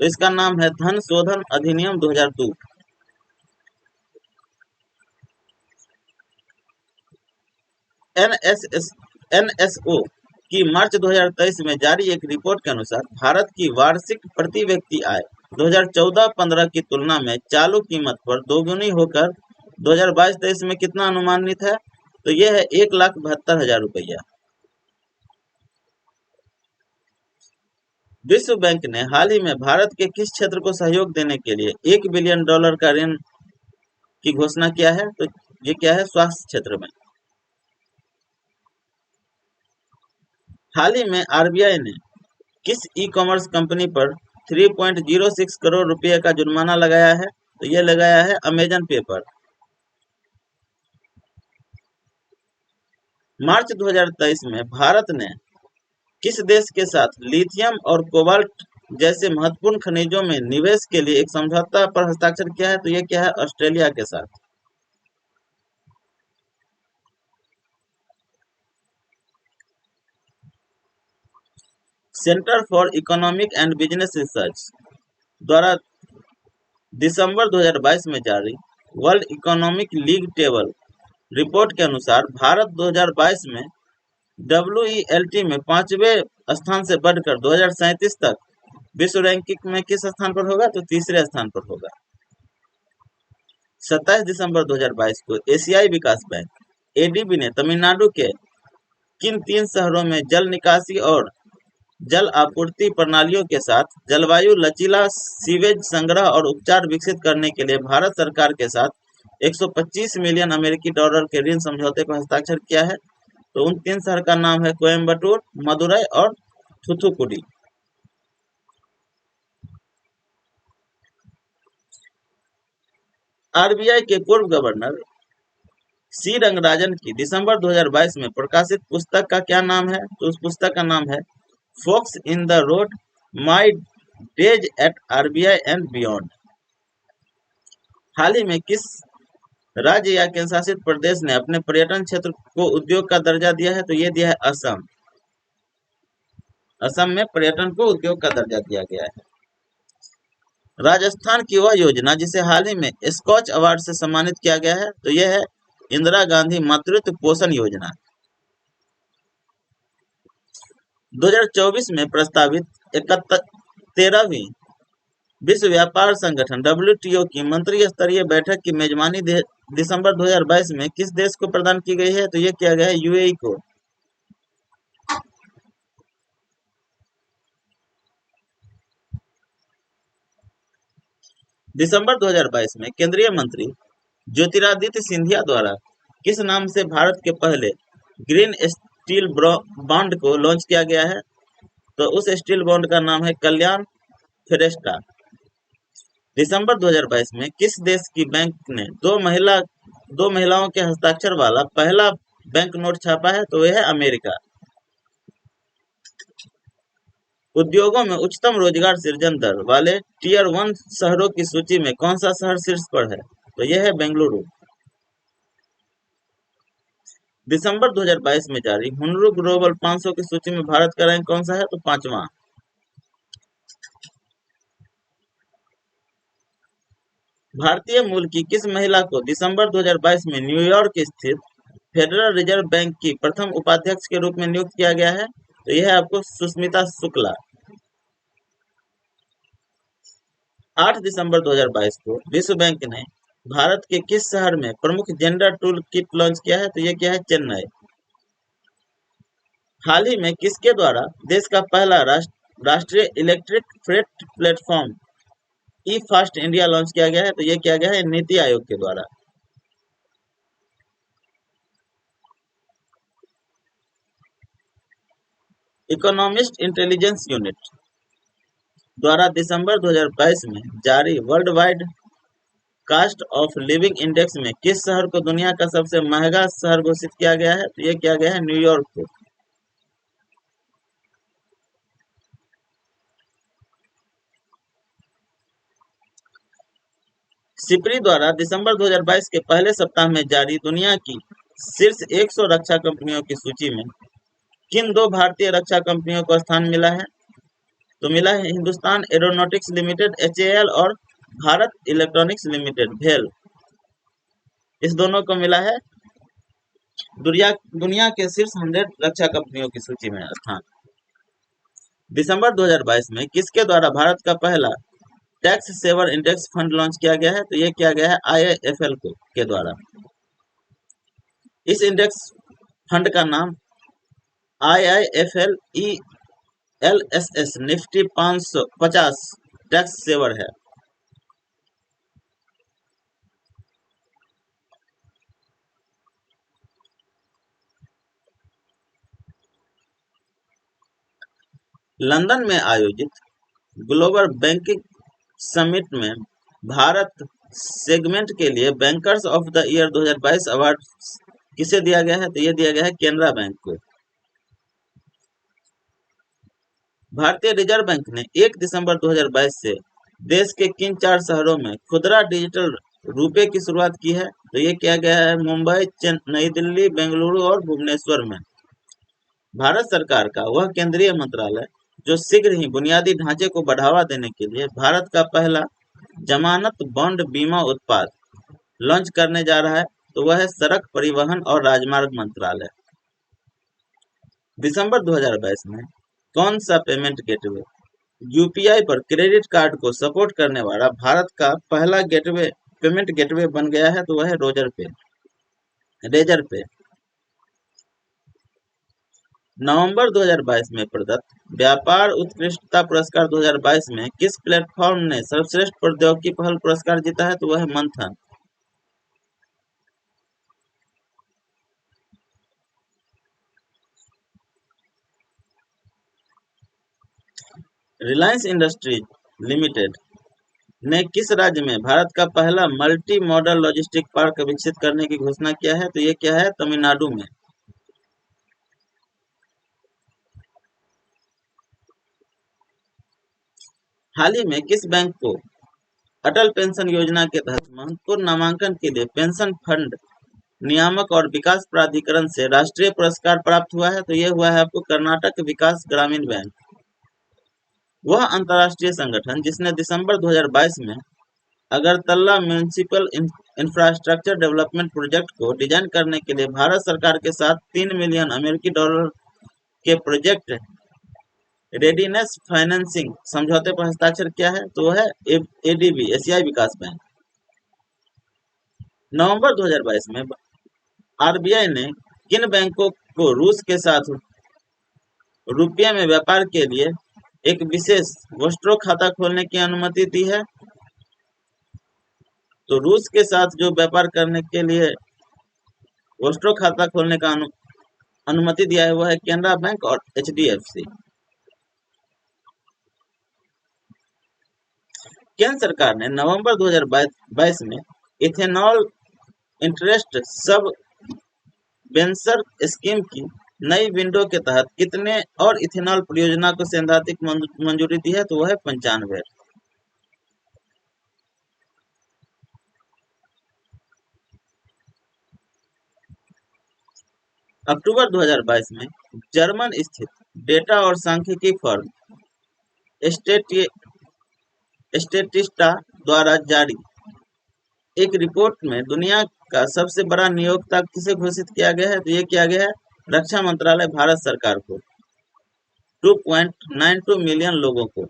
तो इसका नाम है धन शोधन अधिनियम 2002। एनएसओ की मार्च 2023 में जारी एक रिपोर्ट के अनुसार भारत की वार्षिक प्रति व्यक्ति आय 2014-15 की तुलना में चालू कीमत पर दोगुनी होकर 2022-23 में कितना अनुमानित है? तो यह है 1,72,000 रुपया। विश्व बैंक ने हाल ही में भारत के किस क्षेत्र को सहयोग देने के लिए $1 बिलियन का ऋण की घोषणा किया है? तो ये क्या है स्वास्थ्य क्षेत्र में। हाल ही में आरबीआई ने किस ई कॉमर्स कंपनी पर 3.06 करोड़ रुपए का जुर्माना लगाया है? तो ये लगाया है अमेजन पे पर। मार्च 2023 में भारत ने किस देश के साथ लिथियम और कोबाल्ट जैसे महत्वपूर्ण खनिजों में निवेश के लिए एक समझौता पर हस्ताक्षर किया है? तो ये क्या है? ऑस्ट्रेलिया के साथ। Centre for economic and business research द्वारा दिसंबर 2022 में जारी world economic league table report के अनुसार भारत 2022 में WELT में 5वें स्थान से बढ़कर 2037 तक विश्व रैंकिंग में किस स्थान पर होगा? तो तीसरे स्थान पर होगा। 27 दिसंबर 2022 को एशियाई विकास बैंक ADB ने तमिलनाडु के किन 3 शहरों में जल निकासी और जल आपूर्ति प्रणालियों के साथ जलवायु लचीला सीवेज संग्रह और उपचार विकसित करने के लिए भारत सरकार के साथ 125 मिलियन अमेरिकी डॉलर के ऋण समझौते पर हस्ताक्षर किया है? तो उन 3 शहर का नाम है कोयम्बटूर, मदुरई और थूथुकुडी। RBI के पूर्व गवर्नर C रंगराजन की दिसंबर 2022 में प्रकाशित पुस्तक का क्या नाम है? तो उस पुस्तक का नाम है focus in the road, my days at RBI and beyond. हाल ही में किस राज्य या केंद्र शासित प्रदेश ने अपने पर्यटन क्षेत्र को उद्योग का दर्जा दिया है? तो ये दिया है असम। असम में पर्यटन को उद्योग का दर्जा दिया गया है। राजस्थान की वह योजना जिसे हाल ही में स्कॉच अवार्ड से सम्मानित किया गया है? तो यह है इंदिरा गांधी मातृत्व पोषण योजना। 2024 में प्रस्तावित 13वीं विश्व व्यापार संगठन WTO की मंत्री स्तरीय बैठक की मेजबानी दिसंबर 2022 में किस देश को प्रदान की गई है? तो ये किया गया है UAE को। दिसंबर 2022 में केंद्रीय मंत्री ज्योतिरादित्य सिंधिया द्वारा किस नाम से भारत के पहले ग्रीन स्टील बॉन्ड को लॉन्च किया गया है? तो उस स्टील बॉन्ड का नाम है कल्याण फेरेस्टा। दिसंबर 2022 में किस देश की बैंक ने दो महिलाओं के हस्ताक्षर वाला पहला बैंक नोट छापा है? तो यह है अमेरिका। उद्योगों में उच्चतम रोजगार सृजन दर वाले टियर 1 शहरों की सूची में कौन सा शहर शीर्ष पर है? तो यह है बेंगलुरु। दिसंबर 2022 में जारी हुनरू ग्लोबल 500 की सूची में भारत का रैंक कौन सा है? तो 5वां। भारतीय मूल की किस महिला को दिसंबर 2022 में न्यूयॉर्क स्थित फेडरल रिजर्व बैंक की प्रथम उपाध्यक्ष के रूप में नियुक्त किया गया है? तो यह है आपको सुष्मिता शुक्ला। 8 दिसंबर 2022 को विश्व बैंक ने भारत के किस शहर में प्रमुख जेंडर टूल किट लॉन्च किया है? तो यह क्या है? चेन्नई। हाल ही में किसके द्वारा देश का पहला राष्ट्रीय इलेक्ट्रिक फ्रेट प्लेटफॉर्म ई फास्ट इंडिया लॉन्च किया गया है? तो ये किया गया है नीति आयोग के द्वारा। इकोनॉमिस्ट इंटेलिजेंस यूनिट द्वारा दिसंबर 2022 में जारी worldwide cost of living index में किस शहर को दुनिया का सबसे महंगा शहर घोषित किया गया है? तो ये किया गया है न्यूयॉर्क को। सिपरी द्वारा दिसंबर 2022 के पहले सप्ताह में जारी दुनिया की शीर्ष 100 रक्षा कंपनियों की सूची में किन 2 भारतीय रक्षा कंपनियों को स्थान मिला है? तो मिला है हिंदुस्तान एरोनॉटिक्स लिमिटेड HAL और भारत इलेक्ट्रॉनिक्स लिमिटेड भेल। इस दोनों को मिला है दुनिया के शीर्ष 100 रक्षा कंपनियों की सूची में स्थान। दिसंबर 2022 में किसके द्वारा भारत का पहला tax saver index fund launch किया गया है? तो ये किया गया है IIFL के द्वारा। इस इंडेक्स फंड का नाम IIFL ELSS Nifty 550 tax saver है। लंदन में आयोजित ग्लोबल बैंकिंग समिट में भारत सेगमेंट के लिए bankers of the year 2022 award किसे दिया गया है? तो ये दिया गया है केनरा बैंक को। भारतीय रिजर्व बैंक ने 1 दिसंबर 2022 से देश के किन 4 शहरों में खुदरा डिजिटल रुपए की शुरुआत की है? तो ये किया गया है मुंबई, नई दिल्ली, बेंगलुरु और भुवनेश्वर में। भारत सरकार का वह केंद्रीय मंत्रालय जो शीघ्र ही बुनियादी ढांचे को बढ़ावा देने के लिए भारत का पहला जमानत बॉन्ड बीमा उत्पाद लॉन्च करने जा रहा है, तो वह है सड़क परिवहन और राजमार्ग मंत्रालय। दिसंबर 2022 में कौन सा पेमेंट गेटवे यूपीआई पर क्रेडिट कार्ड को सपोर्ट करने वाला भारत का पहला पेमेंट गेटवे बन गया है? तो वह है रेजर पे। नवंबर 2022 में प्रदत्त व्यापार उत्कृष्टता पुरस्कार 2022 में किस प्लेटफॉर्म ने सर्वश्रेष्ठ प्रौद्योगिकी पहल पुरस्कार जीता है? तो वह है मंथन। रिलायंस इंडस्ट्रीज लिमिटेड ने किस राज्य में भारत का पहला मल्टी मॉडल लॉजिस्टिक पार्क विकसित करने की घोषणा किया है? तो ये क्या है? तमिलनाडु में। हाल ही में किस बैंक को अटल पेंशन योजना के तहत महत्वपूर्ण नामांकन के लिए पेंशन फंड नियामक और विकास प्राधिकरण से राष्ट्रीय पुरस्कार प्राप्त हुआ है? तो ये हुआ है आपको कर्नाटक विकास ग्रामीण बैंक। वह अंतर्राष्ट्रीय संगठन जिसने दिसंबर 2022 में Agartala municipal infrastructure development project को डिजाइन करने के लिए भारत सरकार के साथ $3 मिलियन के प्रोजेक्ट रेडीनेस फाइनेंसिंग समझौते पर हस्ताक्षर किया है? तो वह है एडीबी, एशियाई विकास बैंक। नवंबर 2022 में आरबीआई ने किन बैंकों को रूस के साथ रुपये में व्यापार के लिए एक विशेष वस्ट्रो खाता खोलने की अनुमति दी है? तो रूस के साथ जो व्यापार करने के लिए वस्ट्रो खाता खोलने का अनुमति दिया है वह है केनरा बैंक और एचडीएफसी। केंद्र सरकार ने नवंबर 2022 में इथेनॉल इंटरेस्ट सब वेंचर स्कीम की नई विंडो के तहत कितने और इथेनॉल परियोजना को सैद्धांतिक मंजूरी दी है? तो वह है 95। अक्टूबर 2022 में जर्मन स्थित डेटा और सांख्यिकी फर्म स्टेटिस्टा द्वारा जारी एक रिपोर्ट में दुनिया का सबसे बड़ा नियोक्ता किसे घोषित किया गया है? तो ये किया गया है रक्षा मंत्रालय भारत सरकार को 2.92 मिलियन लोगों को।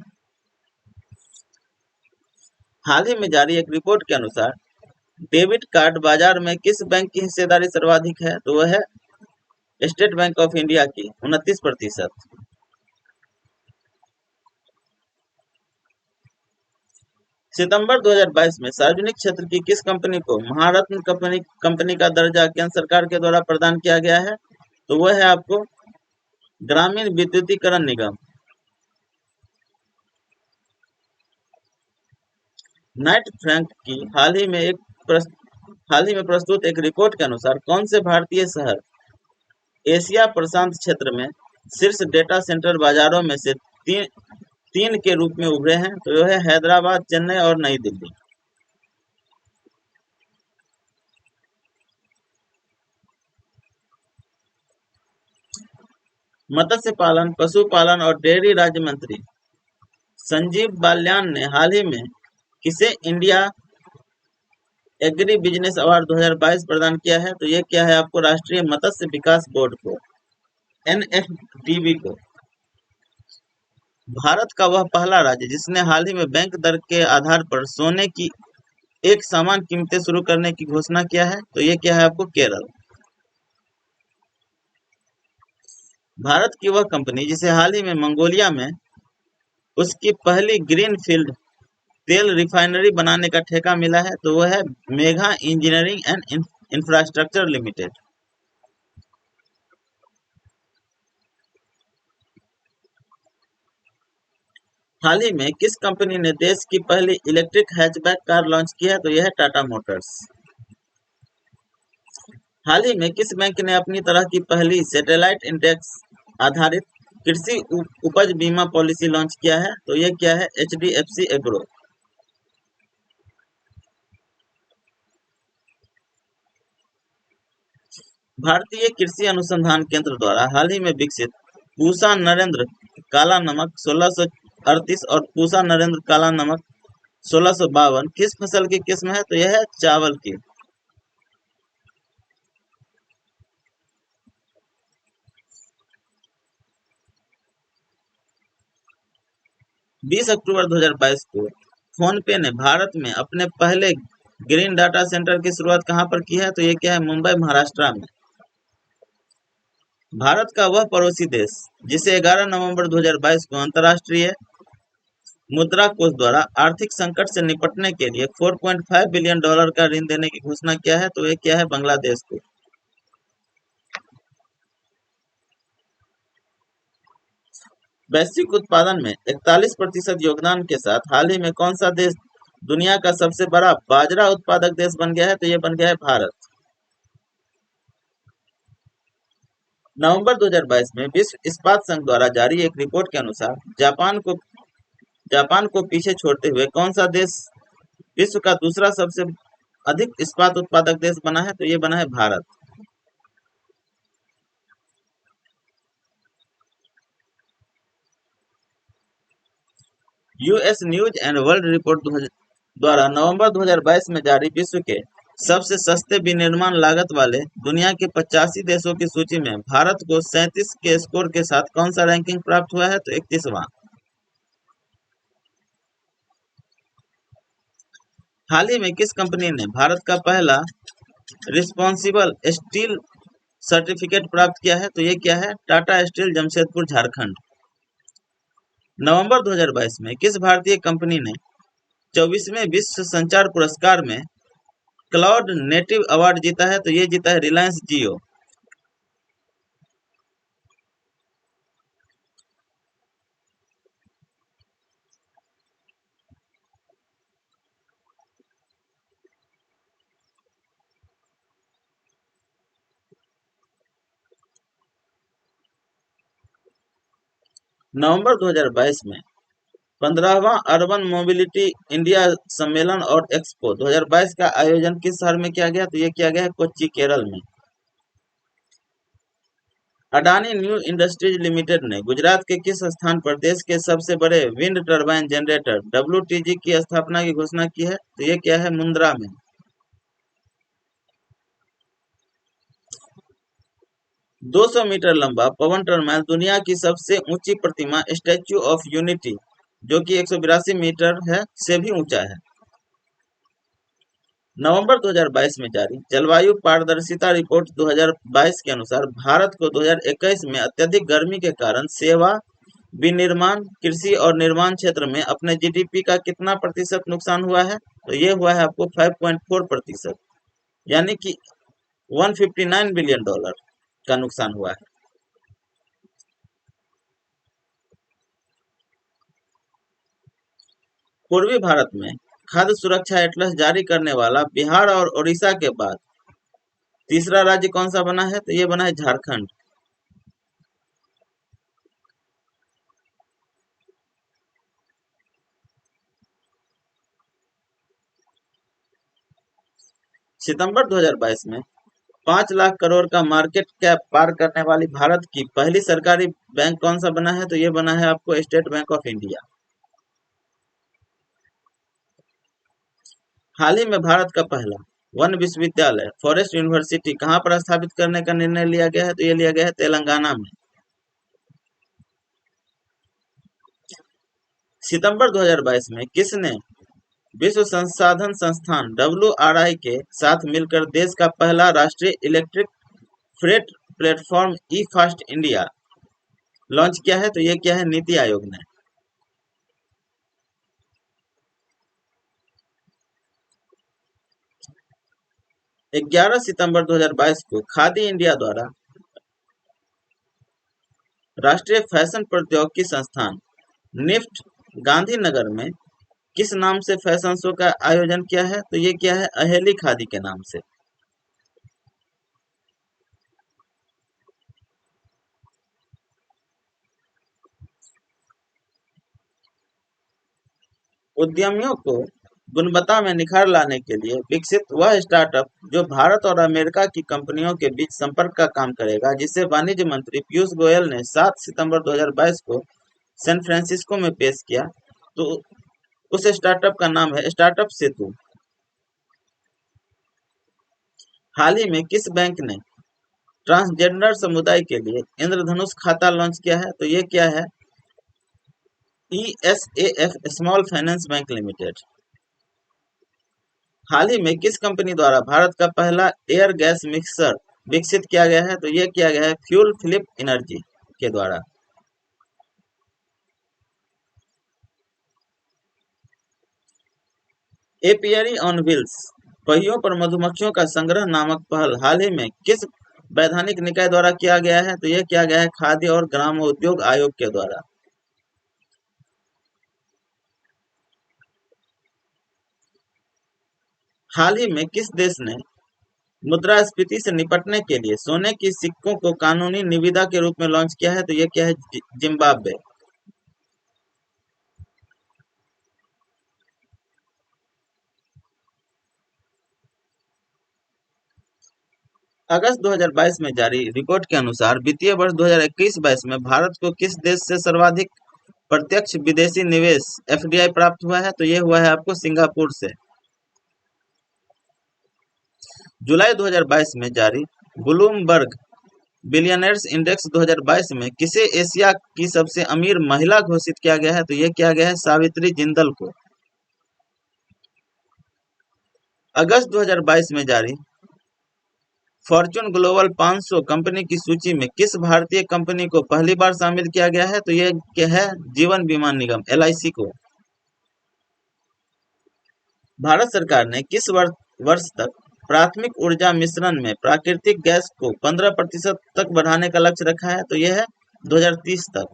हाल ही में जारी एक रिपोर्ट के अनुसार डेबिट कार्ड बाजार में किस बैंक की हिस्सेदारी सर्वाधिक है? तो वह है स्टेट बैंक ऑफ इंडिया की 29%। सितंबर 2022 में सार्वजनिक क्षेत्र की किस कंपनी को महारत्न कंपनी का दर्जा केंद्र सरकार के द्वारा प्रदान किया गया है? तो वह है आपको ग्रामीण विद्युतीकरण निगम। नाइट फ्रैंक की हाल ही में प्रस्तुत एक रिपोर्ट के अनुसार कौन से भारतीय शहर एशिया प्रशांत क्षेत्र में शीर्ष डेटा सेंटर बाजारों में से तीन के रूप में उभरे हैं? तो यह है हैदराबाद, चेन्नई और नई दिल्ली। मत्स्य पालन, पशुपालन और डेयरी राज्य मंत्री संजीव बाल्यान ने हाल ही में किसे इंडिया एग्री बिजनेस अवार्ड 2022 प्रदान किया है? तो ये क्या है आपको राष्ट्रीय मत्स्य विकास बोर्ड को, एनएफडीबी को। भारत का वह पहला राज्य जिसने हाल ही में बैंक दर के आधार पर सोने की एक समान कीमतें शुरू करने की घोषणा किया है? तो ये क्या है आपको केरल। भारत की वह कंपनी जिसे हाल ही में मंगोलिया में उसकी पहली ग्रीन फील्ड तेल रिफाइनरी बनाने का ठेका मिला है? तो वह है Megha engineering and infrastructure limited. हाल ही में किस कंपनी ने देश की पहली इलेक्ट्रिक हैचबैक कार लॉन्च की है? तो यह है टाटा मोटर्स। हाल ही में किस बैंक ने अपनी तरह की पहली सैटेलाइट इंडेक्स आधारित कृषि उपज बीमा पॉलिसी लॉन्च किया है? तो यह क्या है? HDFC agro. भारतीय कृषि अनुसंधान केंद्र द्वारा हाल ही में विकसित पूसा नरेंद्र काला नमक 1638 और पूसा नरेंद्र काला नमक 1652 किस फसल की किस्म है? तो यह है चावल की। 20 अक्टूबर 2022 को फोनपे ने भारत में अपने पहले ग्रीन डाटा सेंटर की शुरुआत कहां पर की है? तो ये क्या है? मुंबई, महाराष्ट्र में। भारत का वह पड़ोसी देश जिसे 11 नवंबर 2022 को अंतर्राष्ट्रीय मुद्रा कोष द्वारा आर्थिक संकट से निपटने के लिए $4.5 बिलियन का ऋण देने की घोषणा किया है? तो ये क्या है? बांग्लादेश को। वैश्विक उत्पादन में 41% योगदान के साथ हाल ही में कौन सा देश दुनिया का सबसे बड़ा बाजरा उत्पादक देश बन गया है? तो ये बन गया है भारत। नवंबर 2022 में विश्व इस्पात संघ द्वारा जारी एक रिपोर्ट के अनुसार जापान को पीछे छोड़ते हुए कौन सा देश विश्व का दूसरा सबसे अधिक इस्पात उत्पादक देश बना है? तो ये बना है Bharat. US news and world report द्वारा नवंबर 2022 में जारी विश्व के सबसे सस्ते विनिर्माण लागत वाले दुनिया के 85 देशों की सूची में भारत को 37 के स्कोर के साथ कौन सा रैंकिंग प्राप्त हुआ है? तो 31वां। हाल ही में किस कंपनी ने भारत का पहला रिस्पॉन्सिबल स्टील सर्टिफिकेट प्राप्त किया है? तो ये क्या है? टाटा स्टील जमशेदपुर, झारखंड। नवंबर 2022 में किस भारतीय कंपनी ने 24वें विश्व संचार पुरस्कार में क्लाउड नेटिव अवार्ड जीता है? तो ये जीता है रिलायंस जियो। नवंबर 2022 में 15वां अर्बन मोबिलिटी इंडिया सम्मेलन और एक्सपो 2022 का आयोजन किस शहर में किया गया? तो ये किया गया है कोच्चि, केरल में। अडानी न्यू इंडस्ट्रीज लिमिटेड ने गुजरात के किस स्थान पर देश के सबसे बड़े विंड टरबाइन जनरेटर WTG की स्थापना की घोषणा की है? तो ये क्या है? मुंद्रा में। 200 मीटर लंबा पवन टर्बाइन दुनिया की सबसे ऊंची प्रतिमा स्टैच्यू ऑफ यूनिटी जो कि 182 मीटर है से भी ऊंचा है। नवंबर 2022 में जारी जलवायु पारदर्शिता रिपोर्ट 2022 के अनुसार भारत को 2021 में अत्यधिक गर्मी के कारण सेवा, विनिर्माण, कृषि और निर्माण क्षेत्र में अपने GDP का कितना प्रतिशत नुकसान हुआ है? तो ये हुआ है आपको 5.4%, यानी कि $159 बिलियन का नुकसान हुआ है। पूर्वी भारत में खाद्य सुरक्षा एटलस जारी करने वाला बिहार और ओडिशा के बाद तीसरा राज्य कौन सा बना है? तो ये बना है झारखंड। सितंबर 2022 में 5 लाख करोड़ का मार्केट कैप पार करने वाली भारत की पहली सरकारी बैंक कौन सा बना है? तो ये बना है आपको स्टेट बैंक ऑफ इंडिया। हाल ही में भारत का पहला वन विश्वविद्यालय फॉरेस्ट यूनिवर्सिटी कहाँ पर स्थापित करने का निर्णय लिया गया है? तो ये लिया गया है तेलंगाना में। सितंबर 2022 में किसने विश्व संसाधन संस्थान WRI के साथ मिलकर देश का पहला राष्ट्रीय इलेक्ट्रिक फ्रेट प्लेटफॉर्म ई फास्ट इंडिया लॉन्च किया है? तो ये क्या है? नीति आयोग ने। 11 सितंबर 2022 को खादी इंडिया द्वारा राष्ट्रीय फैशन प्रौद्योगिकी संस्थान निफ्ट गांधीनगर में किस नाम से फैशन शो का आयोजन किया है? तो ये किया है अहेली खादी के नाम से। उद्यमियों को गुणवत्ता में निखार लाने के लिए विकसित वह स्टार्टअप जो भारत और अमेरिका की कंपनियों के बीच संपर्क का काम करेगा, जिसे वाणिज्य मंत्री पीयूष गोयल ने 7 सितंबर 2022 को सैन फ्रांसिस्को में पेश किया। तो उस स्टार्टअप का नाम है स्टार्टअप सेतु। हाल ही में किस बैंक ने ट्रांसजेंडर समुदाय के लिए इंद्रधनुष खाता लॉन्च किया है? तो ये क्या है ESAF small finance bank limited. हाल ही में किस कंपनी द्वारा भारत का पहला एयर गैस मिक्सर विकसित किया गया है? तो ये किया गया है फ्यूल फिलिप एनर्जी के द्वारा। एपियरी ऑन व्हील्स पहियों पर मधुमक्खियों का संग्रह नामक पहल हाल ही में किस वैधानिक निकाय द्वारा किया गया है? तो यह किया गया है खाद्य और ग्रामोद्योग आयोग के द्वारा। हाल ही में किस देश ने मुद्रास्फीति से निपटने के लिए सोने की सिक्कों को कानूनी निविदा के रूप में लॉन्च किया है? तो यह क्या है जिम्बाब्वे। अगस्त 2022 में जारी रिपोर्ट के अनुसार वित्तीय वर्ष 2021-22 में भारत को किस देश से सर्वाधिक प्रत्यक्ष विदेशी निवेश FDI प्राप्त हुआ है? तो ये हुआ है आपको सिंगापुर से। जुलाई 2022 में जारी ब्लूमबर्ग बिलियनर्स इंडेक्स 2022 में किसे एशिया की सबसे अमीर महिला घोषित किया गया है? तो ये किया गया है सावित्री जिंदल को। अगस्त 2022 में जारी फॉर्च्यून ग्लोबल 500 कंपनी की सूची में किस भारतीय कंपनी को पहली बार शामिल किया गया है? तो ये क्या है जीवन बीमा निगम LIC को। भारत सरकार ने किस वर्ष तक प्राथमिक ऊर्जा मिश्रण में प्राकृतिक गैस को 15% तक बढ़ाने का लक्ष्य रखा है? तो यह है 2030 तक।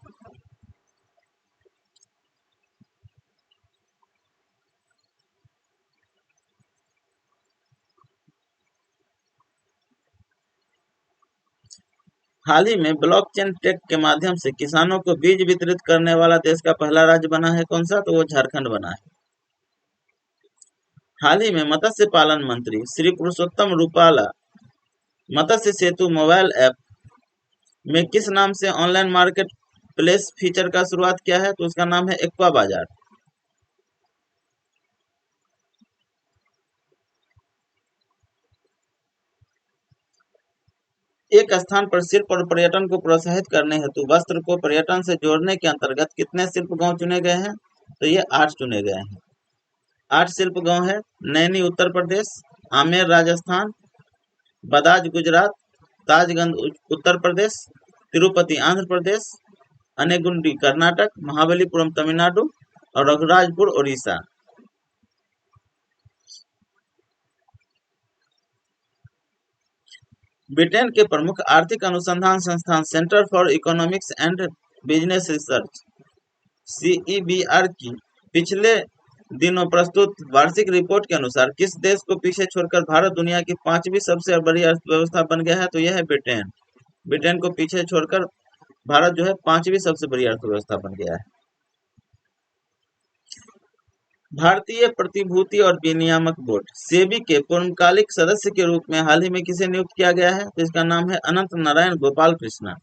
हाल ही में ब्लॉकचेन टेक के माध्यम से किसानों को बीज वितरित करने वाला देश का पहला राज्य बना है कौन सा? तो वो झारखंड बना है। हाल ही में मत्स्य पालन मंत्री श्री पुरुषोत्तम रूपाला मत्स्य सेतु मोबाइल ऐप में किस नाम से ऑनलाइन मार्केट प्लेस फीचर का शुरुआत किया है? तो उसका नाम है एक्वा बाजार। एक स्थान पर शिल्प और पर्यटन को प्रोत्साहित करने हेतु वस्त्र को पर्यटन से जोड़ने के अंतर्गत कितने शिल्प गांव चुने गए हैं? तो ये 8 चुने गए हैं। 8 शिल्प गांव है नैनी उत्तर प्रदेश, आमेर राजस्थान, बदाज गुजरात, ताजगंज उत्तर प्रदेश, तिरुपति आंध्र प्रदेश, अनेगुंडी कर्नाटक, महाबलीपुरम तमिलनाडु और रघुराजपुर उड़ीसा। ब्रिटेन के प्रमुख आर्थिक अनुसंधान संस्थान centre for economics and business research CEBR की पिछले दिनों प्रस्तुत वार्षिक रिपोर्ट के अनुसार किस देश को पीछे छोड़कर भारत दुनिया की 5वीं सबसे बड़ी अर्थव्यवस्था बन गया है? तो यह है ब्रिटेन। ब्रिटेन को पीछे छोड़कर भारत जो है 5वीं सबसे बड़ी अर्थव्यवस्था बन गया है। भारतीय प्रतिभूति और विनियामक बोर्ड सेबी के पूर्णकालिक सदस्य के रूप में हाल ही में किसे नियुक्त किया गया है? तो इसका नाम है अनंत नारायण गोपाल कृष्णा।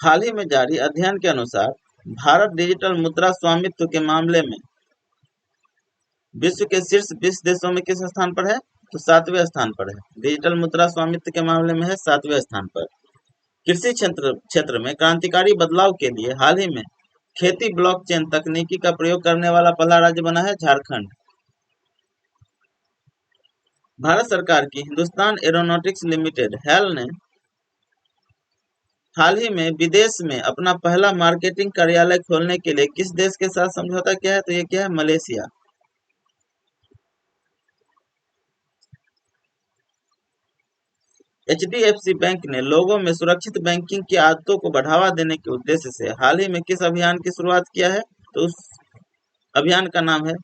हाल ही में जारी अध्ययन के अनुसार भारत डिजिटल मुद्रा स्वामित्व के मामले में विश्व के शीर्ष 20 देशों में किस स्थान पर है? तो 7वें स्थान पर है। डिजिटल मुद्रा स्वामित्व के मामले में है 7वें स्थान पर। कृषि क्षेत्र में क्रांतिकारी बदलाव के लिए हाल ही में खेती ब्लॉकचेन तकनीकी का प्रयोग करने वाला पहला राज्य बना है झारखंड। भारत सरकार की हिंदुस्तान एरोनॉटिक्स लिमिटेड HAL ने हाल ही में विदेश में अपना पहला मार्केटिंग कार्यालय खोलने के लिए किस देश के साथ समझौता किया है? तो ये क्या है? मलेशिया। एचडीएफसी बैंक ने लोगों में सुरक्षित बैंकिंग की आदतों को बढ़ावा देने के उद्देश्य से हाल ही में किस अभियान की शुरुआत किया है? तो उस अभियान का नाम है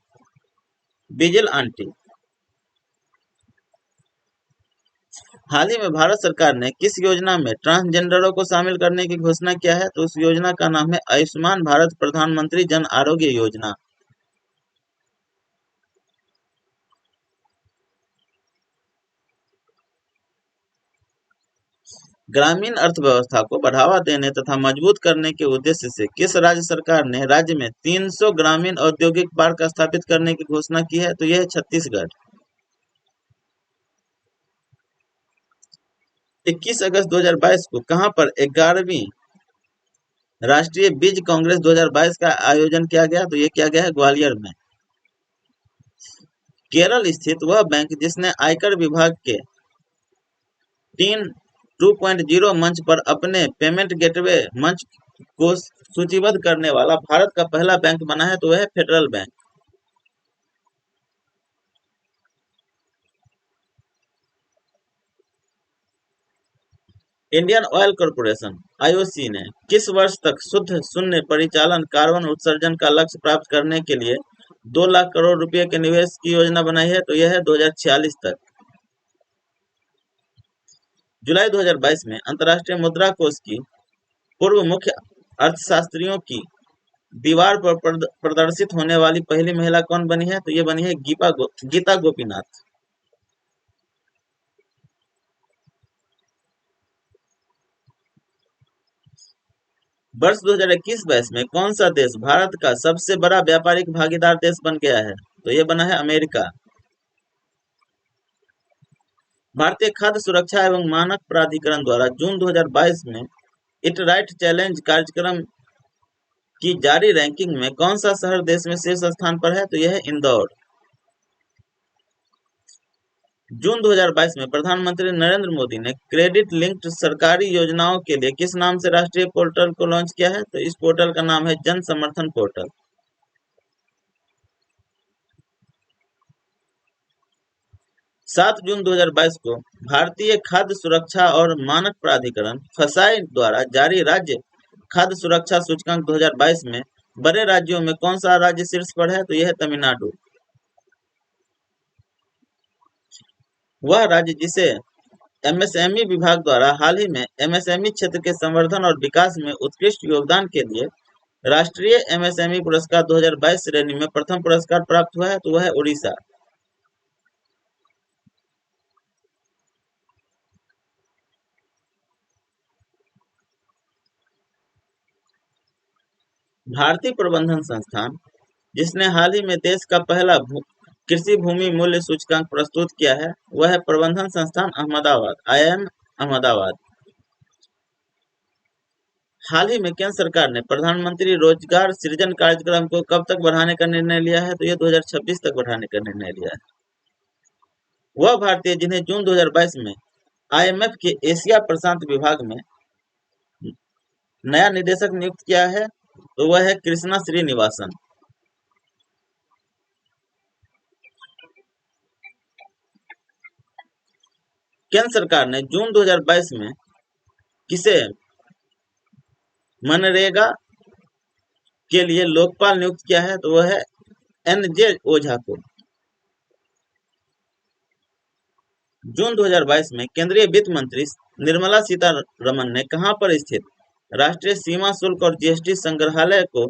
बिजिल आंटी। हाल ही में भारत सरकार ने किस योजना में ट्रांसजेंडरों को शामिल करने की घोषणा किया है? तो उस योजना का नाम है आयुष्मान भारत प्रधानमंत्री जन आरोग्य योजना। ग्रामीण अर्थव्यवस्था को बढ़ावा देने तथा मजबूत करने के उद्देश्य से किस राज्य सरकार ने राज्य में 300 ग्रामीण औद्योगिक पार्क स्थापित करने की घोषणा की है? तो यह है छत्तीसगढ़। 21 अगस्त 2022 को कहां पर 11वीं राष्ट्रीय बीज कांग्रेस 2022 का आयोजन किया गया? तो ये किया गया है ग्वालियर में। केरल स्थित वह बैंक जिसने आयकर विभाग के 2.0 मंच पर अपने पेमेंट गेटवे मंच को सूचीबद्ध करने वाला भारत का पहला बैंक बना है, तो वह है federal bank. Indian oil corporation (IOC) ने किस वर्ष तक शुद्ध शून्य परिचालन कार्बन उत्सर्जन का लक्ष्य प्राप्त करने के लिए 2 लाख करोड़ रुपए के निवेश की योजना बनाई है? तो यह है 2046 तक। जुलाई 2022 में अंतर्राष्ट्रीय मुद्रा कोष की पूर्व मुख्य अर्थशास्त्रियों की दीवार पर प्रदर्शित होने वाली पहली महिला कौन बनी है? तो ये बनी है गीता गोपीनाथ। वर्ष 2021-22 में कौन सा देश भारत का सबसे बड़ा व्यापारिक भागीदार देश बन गया है? तो ये बना है अमेरिका। भारतीय खाद्य सुरक्षा एवं मानक प्राधिकरण द्वारा जून 2022 में इट राइट चैलेंज कार्यक्रम की जारी रैंकिंग में कौन सा शहर देश में शीर्ष स्थान पर है? तो यह है इंदौर। जून 2022 में प्रधानमंत्री नरेंद्र मोदी ने क्रेडिट लिंक्ड सरकारी योजनाओं के लिए किस नाम से राष्ट्रीय पोर्टल को लॉन्च किया है? तो इस पोर्टल का नाम है जन समर्थन पोर्टल। 7 जून 2022 को भारतीय खाद्य सुरक्षा और मानक प्राधिकरण (फसाई) द्वारा जारी राज्य खाद्य सुरक्षा सूचकांक 2022 में बड़े राज्यों में कौन सा राज्य शीर्ष पर है? तो यह है तमिलनाडु। वह राज्य जिसे एमएसएमई विभाग द्वारा हाल ही में एमएसएमई क्षेत्र के संवर्धन और विकास में उत्कृष्ट योगदान के लिए राष्ट्रीय एमएसएमई पुरस्कार 2022 श्रेणी में प्रथम पुरस्कार प्राप्त हुआ है, तो वह है उड़ीसा। भारतीय प्रबंधन संस्थान जिसने हाल ही में देश का पहला कृषि भूमि मूल्य सूचकांक प्रस्तुत किया है, वह है प्रबंधन संस्थान अहमदाबाद (आईआईएम अहमदाबाद). हाल ही में केंद्र सरकार ने प्रधानमंत्री रोजगार सृजन कार्यक्रम को कब तक बढ़ाने का निर्णय लिया है? तो यह 2026 तक बढ़ाने का निर्णय लिया है। वह भारतीय जिन्हें जून 2022 में आईएमएफ के एशिया प्रशांत विभाग में नया निदेशक नियुक्त किया है, तो वह है कृष्णा श्रीनिवासन। केंद्र सरकार ने जून 2022 में किसे मनरेगा के लिए लोकपाल नियुक्त किया है? तो वह है एन.जे. ओझा को। जून 2022 में केंद्रीय वित्त मंत्री निर्मला सीतारमण ने कहां पर स्थित राष्ट्रीय सीमा शुल्क और जीएसटी संग्रहालय को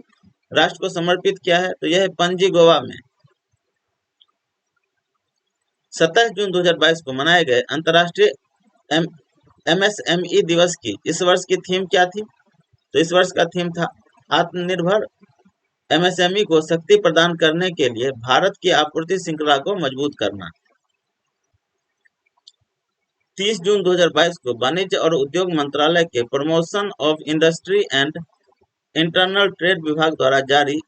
राष्ट्र को समर्पित किया है? तो यह है पणजी, गोवा में। 27 जून 2022 को मनाए गए अंतर्राष्ट्रीय एमएसएमई दिवस की इस वर्ष की थीम क्या थी? तो इस वर्ष का थीम था आत्मनिर्भर एमएसएमई को शक्ति प्रदान करने के लिए भारत की आपूर्ति श्रृंखला को मजबूत करना। 30 जून 2022 को वाणिज्य और उद्योग मंत्रालय के promotion of industry and internal trade विभाग द्वारा जारी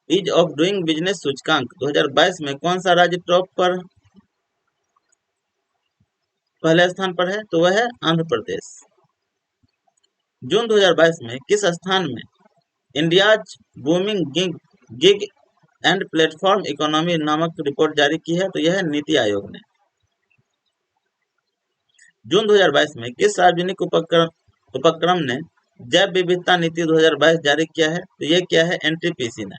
ईज ऑफ डूइंग बिजनेस सूचकांक 2022 में कौन सा राज्य टॉप पर? पहले स्थान पर है तो वह है आंध्र प्रदेश। जून 2022 में किस स्थान में India's booming gig gig and platform economy नामक रिपोर्ट जारी की है तो यह है नीति आयोग ने। जून 2022 में किस सार्वजनिक उपक्रम ने जैव विविधता नीति 2022 जारी किया है तो ये क्या है एनटीपीसी ने,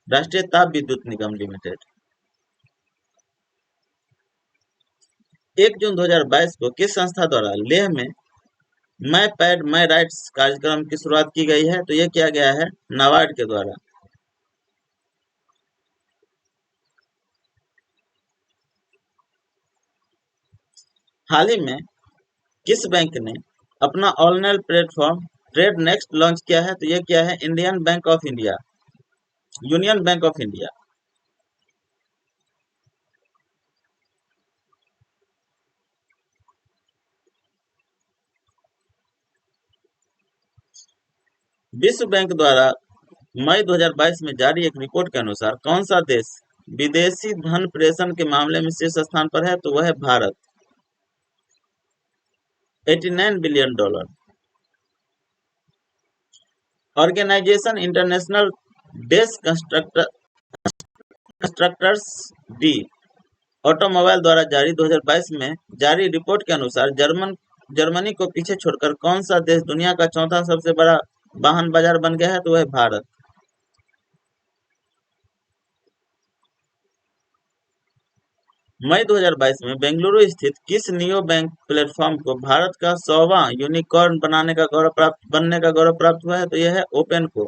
राष्ट्रीय ताप विद्युत निगम लिमिटेड। 1 जून 2022 को किस संस्था द्वारा लेह में माई पैड माई राइट्स कार्यक्रम की शुरुआत की गई है तो यह किया गया है नाबार्ड के द्वारा। हाल ही में किस बैंक ने अपना online platform trade next launch किया है तो यह क्या है Indian bank of India, union bank of India. विश्व बैंक द्वारा मई 2022 में जारी एक रिपोर्ट के अनुसार कौन सा देश विदेशी धन प्रेषण के मामले में शीर्ष स्थान पर है तो वह है Bharat, $89 billion. Organisation international desk constructors डी ऑटोमोबाइल द्वारा जारी 2022 में जारी रिपोर्ट के अनुसार जर्मनी को पीछे छोड़कर कौन सा देश दुनिया का चौथा सबसे बड़ा वाहन बाजार बन गया है तो वह है भारत। मई 2022 में बेंगलुरु स्थित किस नियो बैंक प्लेटफॉर्म को भारत का 100वां यूनिकॉर्न बनने का गौरव प्राप्त हुआ है तो यह है ओपन को।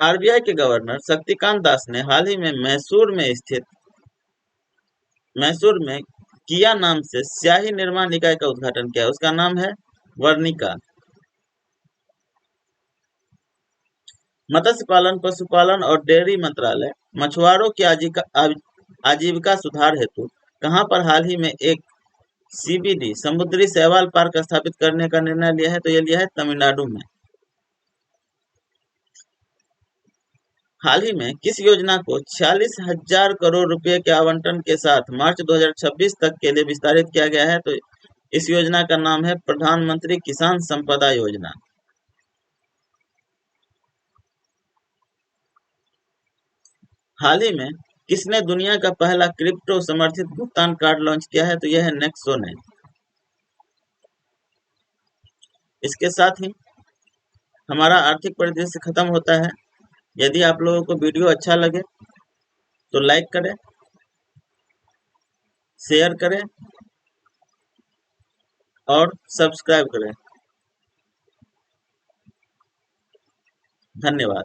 आरबीआई के गवर्नर शक्तिकांत दास ने हाल ही में मैसूर में किया नाम से स्याही निर्माण इकाई का उद्घाटन किया, उसका नाम है वर्णिका। मत्स्य पालन, पशुपालन और डेयरी मंत्रालय मछुआरों की आजीविका सुधार हेतु कहां पर हाल ही में एक सीबीडी समुद्री शैवाल पार्क स्थापित करने का निर्णय लिया है तो यह लिया है तमिलनाडु में। हाल ही में किस योजना को 46,000 करोड़ रुपए के आवंटन के साथ मार्च 2026 तक के लिए विस्तारित किया गया है तो इस योजना का नाम है प्रधानमंत्री किसान संपदा योजना। हाल ही में किसने दुनिया का पहला क्रिप्टो समर्थित भुगतान कार्ड लॉन्च किया है तो यह है नेक्सो ने। इसके साथ ही हमारा आर्थिक परिदृश्य खत्म होता है। यदि आप लोगों को वीडियो अच्छा लगे तो लाइक करें, शेयर करें और सब्सक्राइब करें। धन्यवाद।